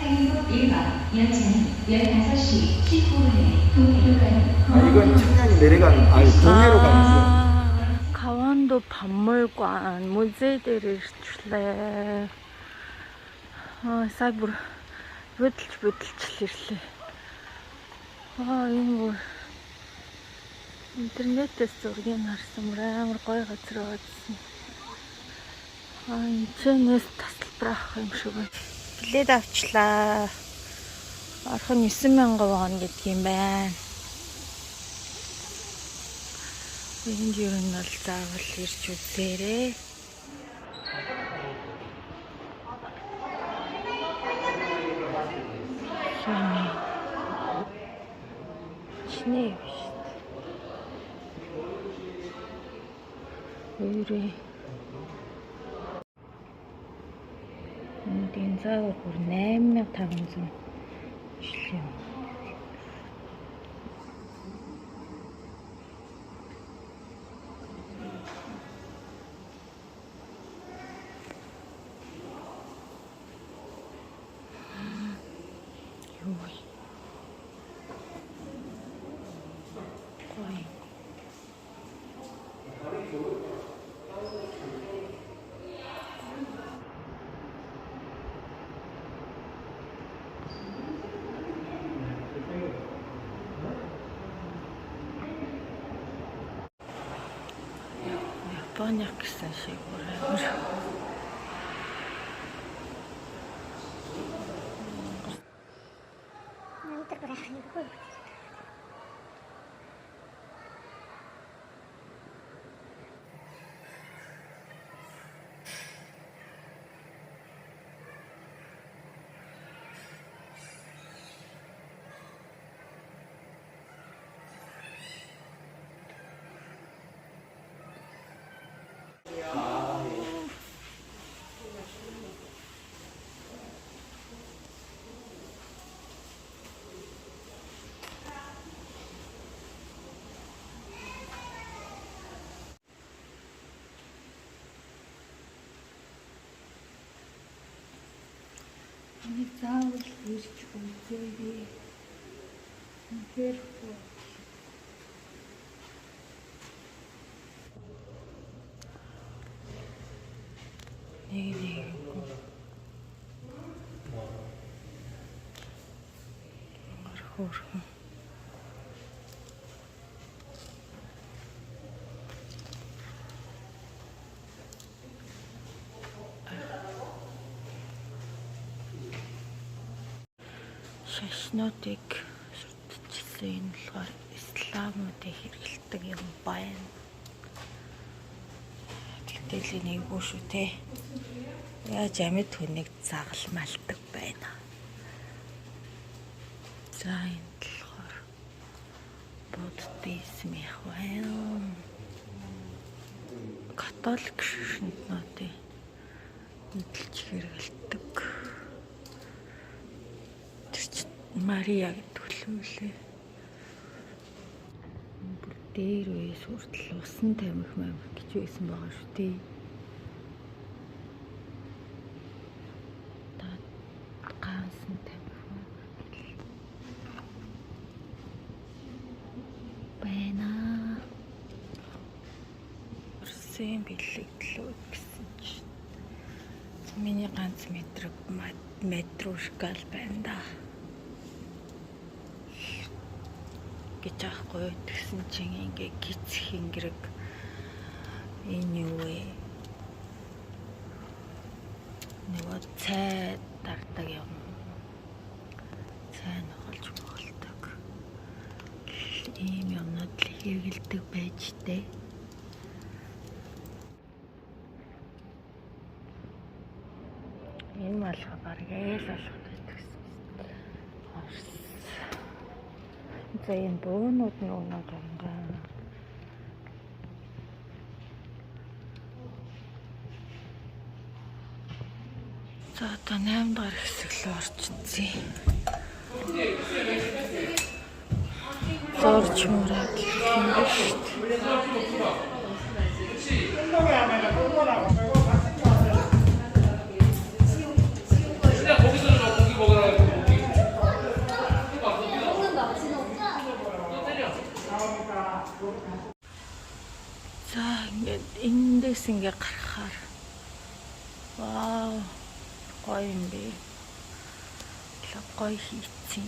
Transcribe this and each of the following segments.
상행역 1번 열차는 15시 15분에 동해로 가는 아, 이건 청량이 내려가는, 아니, 동해로 가는 강원도 박물관 музейдэр ирчлээ. Сая бүр бөдөлж ирлээ. Энэ бүр интернетээс зургийг харсан бүр амар гоё газар байсан. Энэчнээс тасалбар авах юм шиг байна. Билет авчлаа. Орох нь 9,000 вон гэдэг юм байна. Энд юу нь бол заавал ирж үзээрэй. Чинээ биш. Өөрөө энд заавал бүр 8500 шилэн. Японы гэсэн шиг бүр энийг заавал ирж үзээрэй. Үнэхээр нэг хөрхөн шашнуудыг сурталчилсан энэ болохоор исламуудыг хэрэглэдэг юм байна. Гэтэл энийг юу шүү те. Яаж амьд хүнийг загалмалдаг байна. За энэ болохоор буддизм их байна. Католик шашнуудыг эдэлж хэрэглэдэг. Мария төлөвлөө. Бүр дээр үеэс хүртэл усан тамхи мамх гэж байсан байгаа шүү дээ. Гансан тамхи байна. Урсын бэлэгдлүүд гэсэн чинь миний ганц метрушкал байна да. Гэж аахгүй тэгсэн чинь ингээ гисэх ингэрэг энэ юу вэ? Нөгөө цай дардаг юм. Цай нохолж болдог. Ийм юмнууд л хэрэгэлдэг байж тээ. Энэ малха бараг ээл болох гэсэн. За энэ бөөнүүд нь өнөө гангаа. За одоо 8 дахь хэсэг рүү орчихъя. Зорж мураад юм ба шүү дээ. гоё юм бэ. Гоё хийцэн.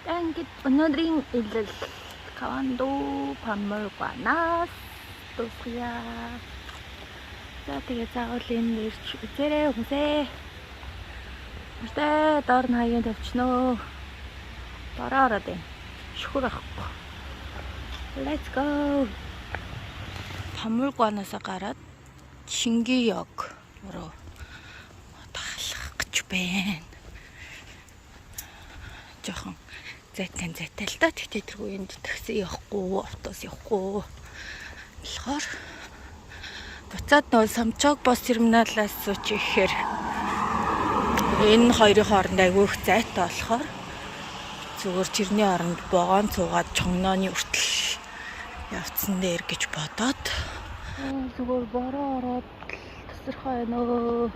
땡깃 오늘은 일을 강원도 박물관аас дуусгая. За тэгээ заавал энэ нэрч үзээрэй хүмүүсээ. Мөртөө доор нь хаягийн тавьчихноо. Дараа ороод байна. Шүхэр ахгүй. Let's go. 박물관аас гараад Шингий역 руу таалах гэж байна. Жохон зайтай л да. Тэгтээ тэргүй энд такси явахгүй, автобус явахгүй. болохоор буцаад нөө Самчог бус терминалаас сууч ихээр энэ хоёрын хооронд айгүй их зайтай болохоор зүгээр тэрний оронд богоон цуугаад чонгнооны хүртэл явцсан дээр гэж бодоод зүгээр бороо ороод тасархаа нөө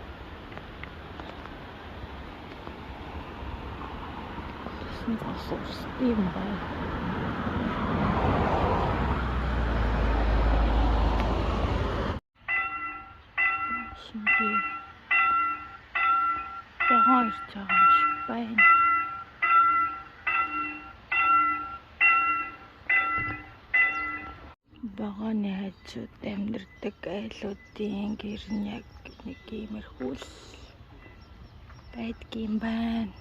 юм байна. Шингий богоон ирж байгаа юм шиг байна. Богооны хажууд амьдардаг айлуудын гэр нь яг нэг иймэрхүү байдгийм байна.